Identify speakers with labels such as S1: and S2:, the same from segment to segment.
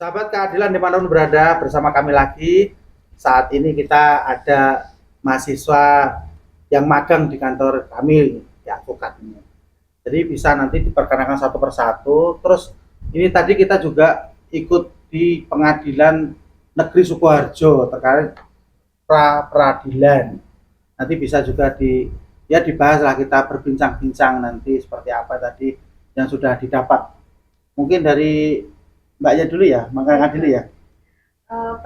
S1: Sahabat keadilan dimanapun berada, bersama kami lagi. Saat ini kita ada mahasiswa yang magang di kantor kami di advokat ini. Jadi bisa nanti diperkenalkan satu persatu. Terus ini tadi kita juga ikut di pengadilan negeri Sukoharjo terkait pra peradilan. Nanti bisa juga dibahas lah, kita berbincang-bincang nanti seperti apa tadi yang sudah didapat. Mungkin dari Mbaknya dulu ya, makanya dulu ya.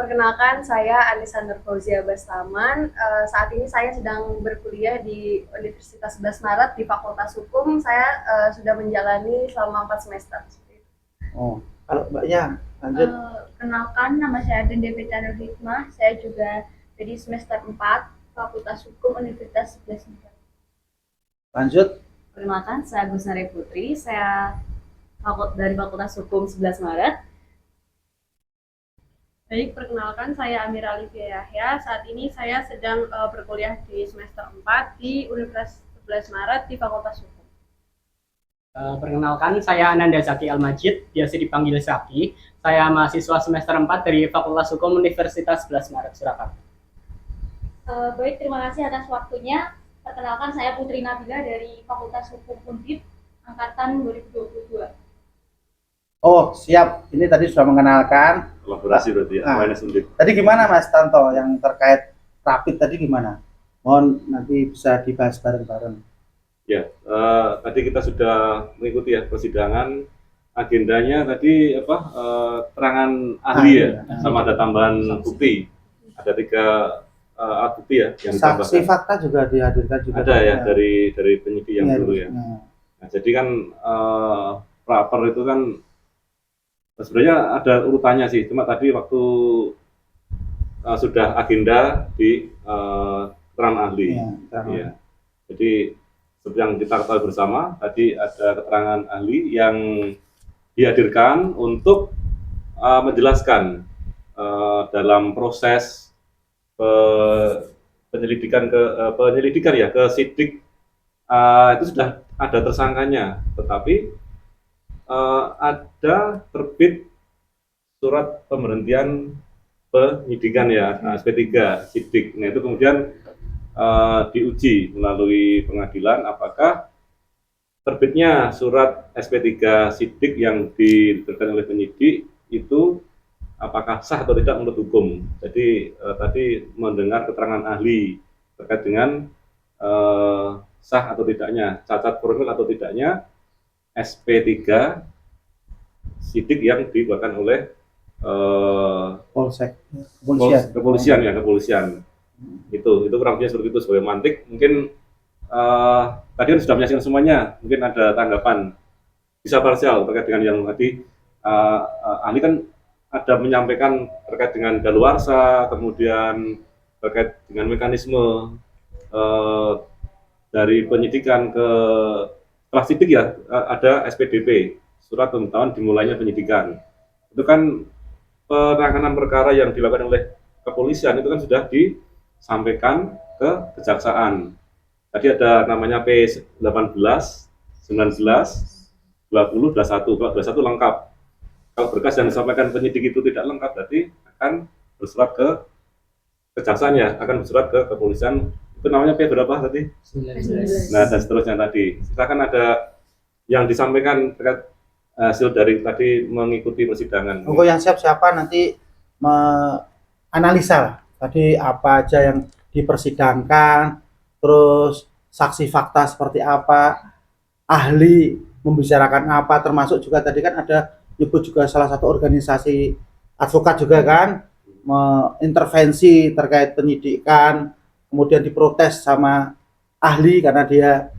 S2: Perkenalkan, saya Anisandar Fauzia Bastaman. Saat ini saya sedang berkuliah di Universitas 11 Maret di Fakultas Hukum. Saya sudah menjalani selama 4 semester.
S1: Oh, kalau Mbaknya lanjut.
S3: Kenalkan, nama saya Dende Nur Hikmah. Saya juga jadi semester 4 Fakultas Hukum Universitas 11 Maret.
S1: Lanjut.
S4: Perkenalkan, saya Agus Nari Putri. Saya dari Fakultas Hukum 11 Maret.
S5: Baik, perkenalkan saya Amira Alivia Yahya. Saat ini saya sedang berkuliah di semester 4 di Universitas 11 Maret di Fakultas Hukum.
S6: Perkenalkan, saya Ananda Zaki Al-Majid, biasa dipanggil Zaki. Saya mahasiswa semester 4 dari Fakultas Hukum Universitas 11 Maret, Surakarta.
S3: Baik, terima kasih atas waktunya. Perkenalkan, saya Putri Nabila dari Fakultas Hukum Undip, Angkatan 2022.
S1: Oh, siap. Ini tadi sudah mengenalkan.
S7: Kolaborasi berarti ya,
S1: Tadi gimana Mas Tanto yang terkait rapid tadi gimana? Mohon nanti bisa dibahas bareng-bareng.
S7: Ya, tadi kita sudah mengikuti ya persidangan. Agendanya tadi keterangan ahli ya, sama ada tambahan bukti. Ada 3 alat bukti ya yang ditambahkan.
S1: Saksi fakta juga dihadirkan juga.
S7: Ada ya dari penyidik yang dulu ya. Nah, jadi kan praper itu kan sebenarnya ada urutannya sih, cuma tadi waktu sudah agenda di keterangan ahli. Ya. Jadi seperti yang kita ketahui bersama, tadi ada keterangan ahli yang dihadirkan untuk menjelaskan dalam proses penyelidikan ke sidik itu sudah ada tersangkanya, tetapi ada terbit surat pemberhentian penyidikan ya, SP3 sidik. Nah itu kemudian diuji melalui pengadilan apakah terbitnya surat SP3 sidik yang diterbitkan oleh penyidik itu apakah sah atau tidak menurut hukum. Jadi tadi mendengar keterangan ahli terkait dengan sah atau tidaknya, cacat formil atau tidaknya SP3 sidik yang dikeluarkan oleh
S1: Polsek,
S7: kepolisian. Itu kurang lebih seperti itu sebagai mantik. Mungkin tadi kan sudah menyaksikan semuanya, mungkin ada tanggapan bisa parsial terkait dengan yang tadi ahli kan ada menyampaikan terkait dengan daluarsa, kemudian terkait dengan mekanisme dari penyidikan ke setelah sidik ya, ada SPDP, surat pemberitahuan dimulainya penyidikan. Itu kan penanganan perkara yang dilakukan oleh kepolisian itu kan sudah disampaikan ke kejaksaan. Tadi ada namanya P18, 19, 20, 21. Kalau 21 lengkap. Kalau berkas yang disampaikan penyidik itu tidak lengkap, berarti akan bersurat ke kejaksaan ya, akan bersurat ke kepolisian. Itu namanya P berapa tadi?
S6: 19.
S7: Nah, dan seterusnya tadi. Silakan ada yang disampaikan terkait hasil dari tadi mengikuti persidangan.
S1: Untuk yang siapa nanti menganalisa tadi apa aja yang dipersidangkan, terus saksi fakta seperti apa, ahli membicarakan apa, termasuk juga tadi kan ada nyebut juga salah satu organisasi advokat juga kan, mengintervensi terkait penyidikan, kemudian diprotes sama ahli karena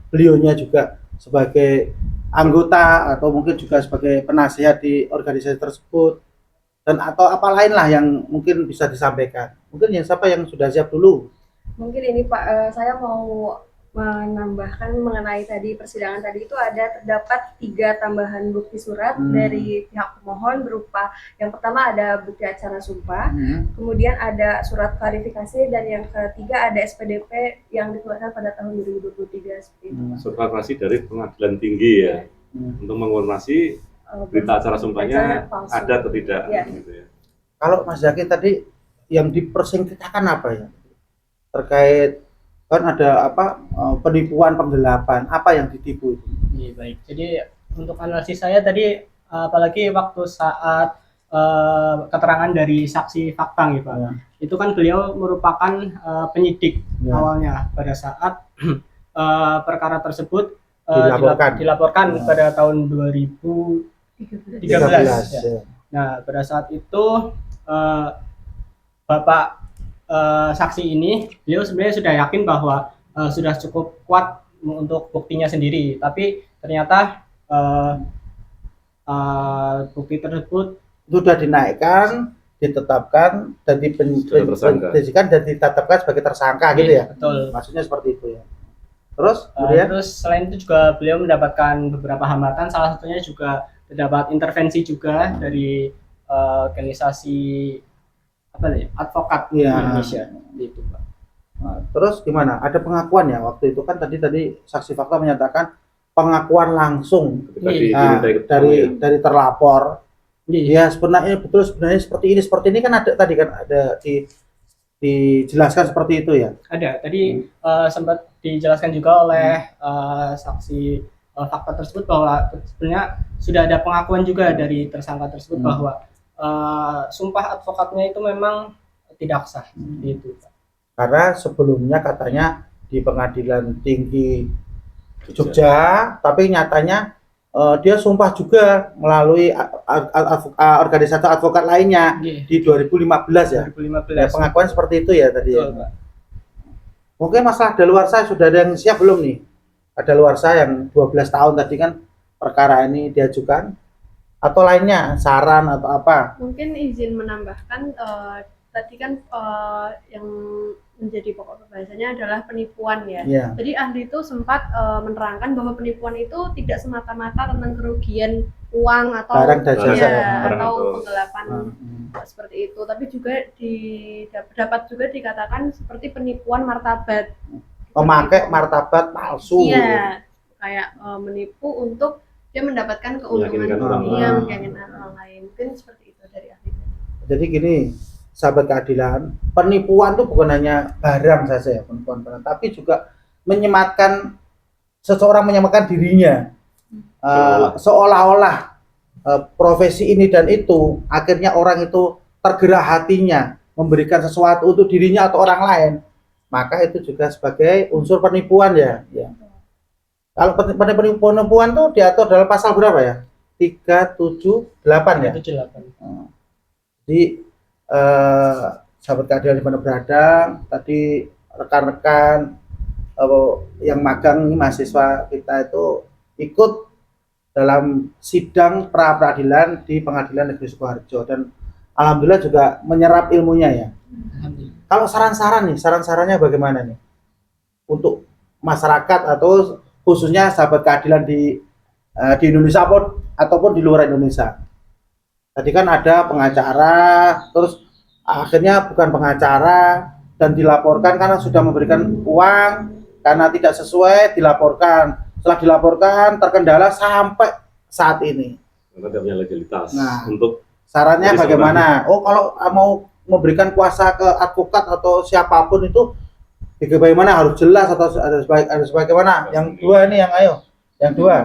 S1: beliaunya juga sebagai anggota atau mungkin juga sebagai penasihat di organisasi tersebut, dan atau apa lain lah yang mungkin bisa disampaikan. Mungkin yang siapa yang sudah siap dulu?
S2: Mungkin ini Pak, saya mau menambahkan mengenai tadi persidangan tadi itu terdapat 3 tambahan bukti surat dari pihak pemohon berupa yang pertama ada bukti acara sumpah, kemudian ada surat klarifikasi, dan yang ketiga ada SPDP yang dikeluarkan pada tahun 2023 seperti itu.
S7: Surat klarifikasi dari pengadilan tinggi ya, untuk mengonfirmasi berita acara sumpahnya
S2: palsu.
S7: ada atau tidak
S2: Iya.
S7: gitu ya.
S1: Kalau Mas Zaki tadi yang dipersengketakan apa ya? Terkait kan ada apa penipuan penggelapan, apa yang ditipu itu?
S6: Iya, baik. Jadi untuk analisis saya tadi apalagi waktu saat keterangan dari saksi fakta nih Pak.
S1: Ya.
S6: Itu kan beliau merupakan penyidik
S1: Ya.
S6: awalnya pada saat perkara tersebut
S1: Ya.
S6: dilaporkan pada tahun 2013.
S1: 13
S6: Ya.
S1: ya.
S6: Nah, pada saat itu Bapak saksi ini, beliau sebenarnya sudah yakin bahwa sudah cukup kuat untuk buktinya sendiri, tapi ternyata bukti tersebut
S1: Sudah dinaikkan, ditetapkan dan
S7: Sudah tersangka.
S1: dan ditetapkan sebagai tersangka gitu ya.
S6: betul.
S1: Maksudnya seperti itu ya. Terus kemudian
S6: Terus selain itu juga beliau mendapatkan beberapa hambatan, salah satunya juga terdapat intervensi juga dari organisasi apa nih, advokat di
S1: Iya.
S6: Indonesia gitu Pak.
S1: Nah, terus gimana? Ada pengakuan ya waktu itu kan tadi saksi fakta menyatakan pengakuan langsung
S7: Ketika
S6: Iya.
S7: diminta ikut
S1: dari terlapor.
S6: Iya.
S1: Ya sebenarnya betul, sebenarnya seperti ini kan ada tadi kan ada dijelaskan seperti itu ya.
S6: Ada tadi sempat dijelaskan juga oleh saksi fakta tersebut bahwa sebenarnya sudah ada pengakuan juga dari tersangka tersebut bahwa sumpah advokatnya itu memang tidak sah gitu Pak.
S1: Karena sebelumnya katanya di Pengadilan Tinggi Jogja, tapi nyatanya dia sumpah juga melalui organisasi advokat lainnya
S6: Iya.
S1: di 2015 ya.
S6: 2015.
S1: Ya, pengakuan seperti itu ya tadi
S6: Betul,
S1: ya.
S6: Pak.
S1: Mungkin masalah daluarsa sudah ada yang siap belum nih? Ada daluarsa yang 12 tahun tadi kan perkara ini diajukan atau lainnya saran atau apa?
S5: Mungkin izin menambahkan tadi kan yang menjadi pokok pembahasannya adalah penipuan ya.
S1: Ya.
S5: Jadi ahli itu sempat menerangkan bahwa penipuan itu tidak semata-mata tentang kerugian uang atau
S1: Barang dan jasa.
S7: Barang
S5: atau
S7: atau-
S5: penggelapan seperti itu, tapi juga dapat juga dikatakan seperti penipuan martabat.
S1: Memakai martabat palsu.
S5: Iya, kayak menipu untuk dia mendapatkan keuntungan
S7: Meyakinkan orang
S5: dunia,
S1: lain.
S5: meyakinkan orang lain. Mungkin seperti itu dari ahli.
S1: Jadi gini, sahabat keadilan, penipuan itu bukan hanya barang saja ya, penipuan barang, tapi juga menyematkan seseorang menyematkan dirinya seolah-olah profesi ini dan itu, akhirnya orang itu tergerak hatinya memberikan sesuatu untuk dirinya atau orang lain, maka itu juga sebagai unsur penipuan ya. Kalau penipuan itu diatur dalam pasal berapa ya? 378 ya.
S6: 78.
S1: Jadi sahabat keadilan di mana berada, tadi rekan-rekan yang magang ini, mahasiswa kita itu ikut dalam sidang pra peradilan di Pengadilan Negeri Sukoharjo dan alhamdulillah juga menyerap ilmunya ya.
S6: Alhamdulillah.
S1: Kalau saran-sarannya bagaimana nih untuk masyarakat atau khususnya sahabat keadilan di Indonesia ataupun di luar Indonesia? Tadi kan ada pengacara, terus akhirnya bukan pengacara dan dilaporkan karena sudah memberikan uang, karena tidak sesuai dilaporkan. Setelah dilaporkan terkendala sampai saat ini.
S7: Karena tidak punya legalitas
S1: Nah.
S7: untuk
S1: Sarannya
S7: Jadi
S1: bagaimana? Oh, kalau mau memberikan kuasa ke advokat atau siapapun itu bagaimana, harus jelas atau harus bagaimana? Yang dua ini yang ayo. Yang dua.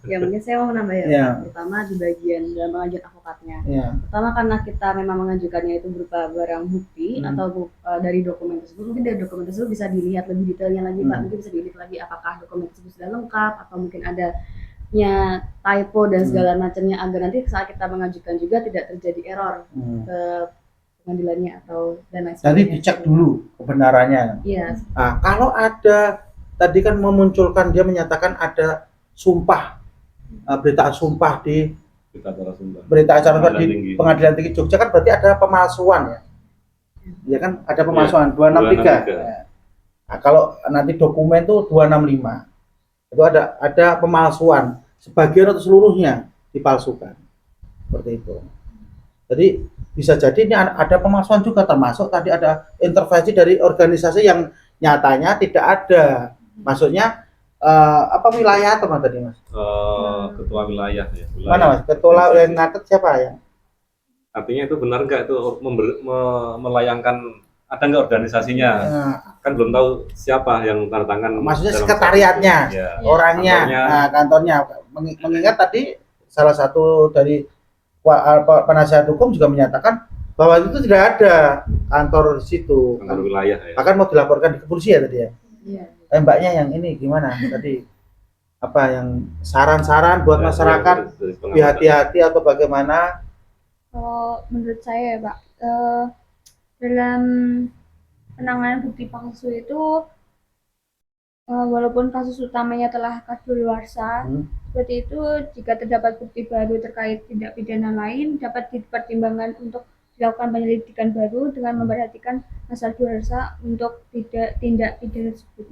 S4: Ya mungkin saya mau menambah ya.
S1: Ya.
S4: Pertama di bagian dalam pengajuan advokatnya.
S1: Ya.
S4: Pertama karena kita memang mengajukannya itu berupa barang bukti atau dari dokumen tersebut, mungkin dari dokumen tersebut bisa dilihat lebih detailnya lagi Pak. Mungkin bisa dilihat lagi apakah dokumen tersebut sudah lengkap atau mungkin adanya typo dan segala macamnya, agar nanti saat kita mengajukan juga tidak terjadi error ke pengadilannya atau dan lain
S1: Jadi
S4: sebagainya.
S1: dicek dulu kebenarannya.
S4: Iya.
S1: Nah, kalau ada tadi kan memunculkan, dia menyatakan ada sumpah, berita sumpah di
S7: kita acara sumpah.
S1: berita acara
S7: Pengadilan
S1: di
S7: Tinggi.
S1: Pengadilan Tinggi Jogja, kan berarti ada pemalsuan ya. Ya kan ada pemalsuan 263.
S7: 263.
S1: Nah, kalau nanti dokumen tuh 265. Itu ada pemalsuan, sebagian atau seluruhnya dipalsukan. Seperti itu. Jadi bisa jadi ini ada pemalsuan juga, termasuk tadi ada intervensi dari organisasi yang nyatanya tidak ada. Maksudnya apa wilayah atau mana tadi Mas?
S7: Ketua wilayah ya.
S1: Mana Mas? Ketua yang ngatet siapa ya?
S7: Artinya itu benar nggak itu melayangkan, ada nggak organisasinya?
S1: Nah,
S7: Kan belum tahu siapa yang tanda tangan.
S1: maksudnya
S7: dalam
S1: sekretariatnya,
S7: satu- ya,
S1: orangnya,
S7: kantornya.
S1: nah, kantornya. Mengingat tadi salah satu dari penasihat hukum juga menyatakan bahwa itu tidak ada kantor di situ.
S7: Kantor wilayah ya.
S1: Bahkan mau dilaporkan di kepolisian tadi ya.
S4: Iya.
S1: Mbaknya yang ini gimana tadi? Apa yang saran-saran buat
S7: Ya,
S1: masyarakat
S7: dari pengamatan.
S1: lebih hati-hati atau bagaimana?
S3: Kalau menurut saya ya Pak, dalam penanganan bukti palsu itu walaupun kasus utamanya telah kadaluarsa, seperti itu jika terdapat bukti baru terkait tindak pidana lain dapat dipertimbangkan untuk dilakukan penyelidikan baru dengan memperhatikan asal daluarsa untuk tindak pidana tersebut.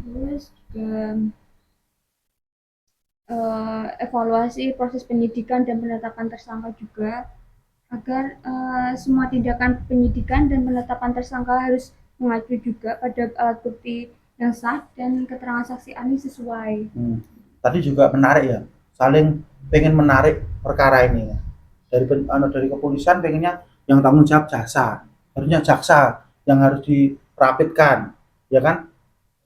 S3: Terus juga evaluasi proses penyidikan dan penetapan tersangka juga, agar semua tindakan penyidikan dan penetapan tersangka harus mengacu juga pada alat bukti yang sah dan keterangan saksi ahli sesuai.
S1: Tadi juga menarik ya, saling pengen menarik perkara ini ya. Dari kepolisian pengennya yang tanggung jawab harusnya jaksa yang harus dirapitkan, ya kan?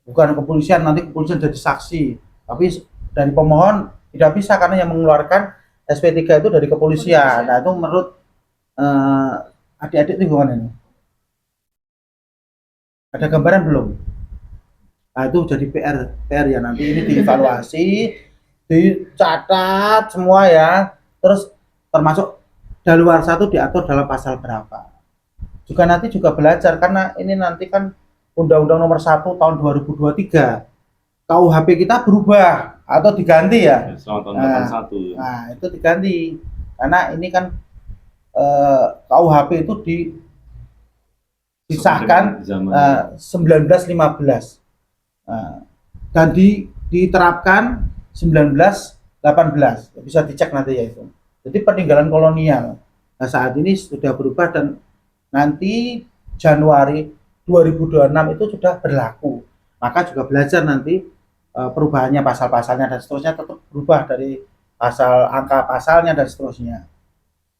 S1: Bukan kepolisian, nanti kepolisian jadi saksi. Tapi dari pemohon tidak bisa karena yang mengeluarkan SP3 itu dari kepolisian. Nah itu menurut adik-adik itu gimana ini? Ada gambaran belum? Nah itu jadi PR ya, nanti ini dievaluasi, dicatat semua ya, terus termasuk daluarsa itu diatur dalam pasal berapa. Juga nanti juga belajar karena ini nanti kan Undang-Undang Nomor 1 Tahun 2023 KUHP kita berubah atau diganti ya.
S7: Selama tahun 81.
S1: Nah itu diganti karena ini kan KUHP itu disahkan
S7: Zaman
S1: 1915 dan diterapkan 1918, bisa dicek nanti ya itu. Jadi peninggalan kolonial. Nah, saat ini sudah berubah dan nanti Januari 2026 itu sudah berlaku. Maka juga belajar nanti perubahannya, pasal-pasalnya dan seterusnya tetap berubah dari pasal, angka pasalnya dan seterusnya.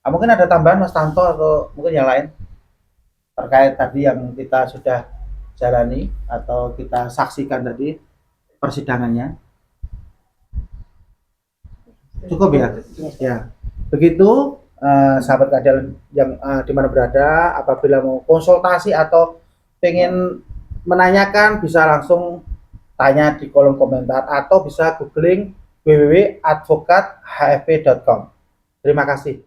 S1: Nah, mungkin ada tambahan Mas Tanto atau mungkin yang lain terkait tadi yang kita sudah jalani atau kita saksikan tadi persidangannya. Cukup ya? Ya. Begitu sahabat keadilan yang di mana berada, apabila mau konsultasi atau pengen menanyakan bisa langsung tanya di kolom komentar atau bisa googling www.advocathfp.com. Terima kasih.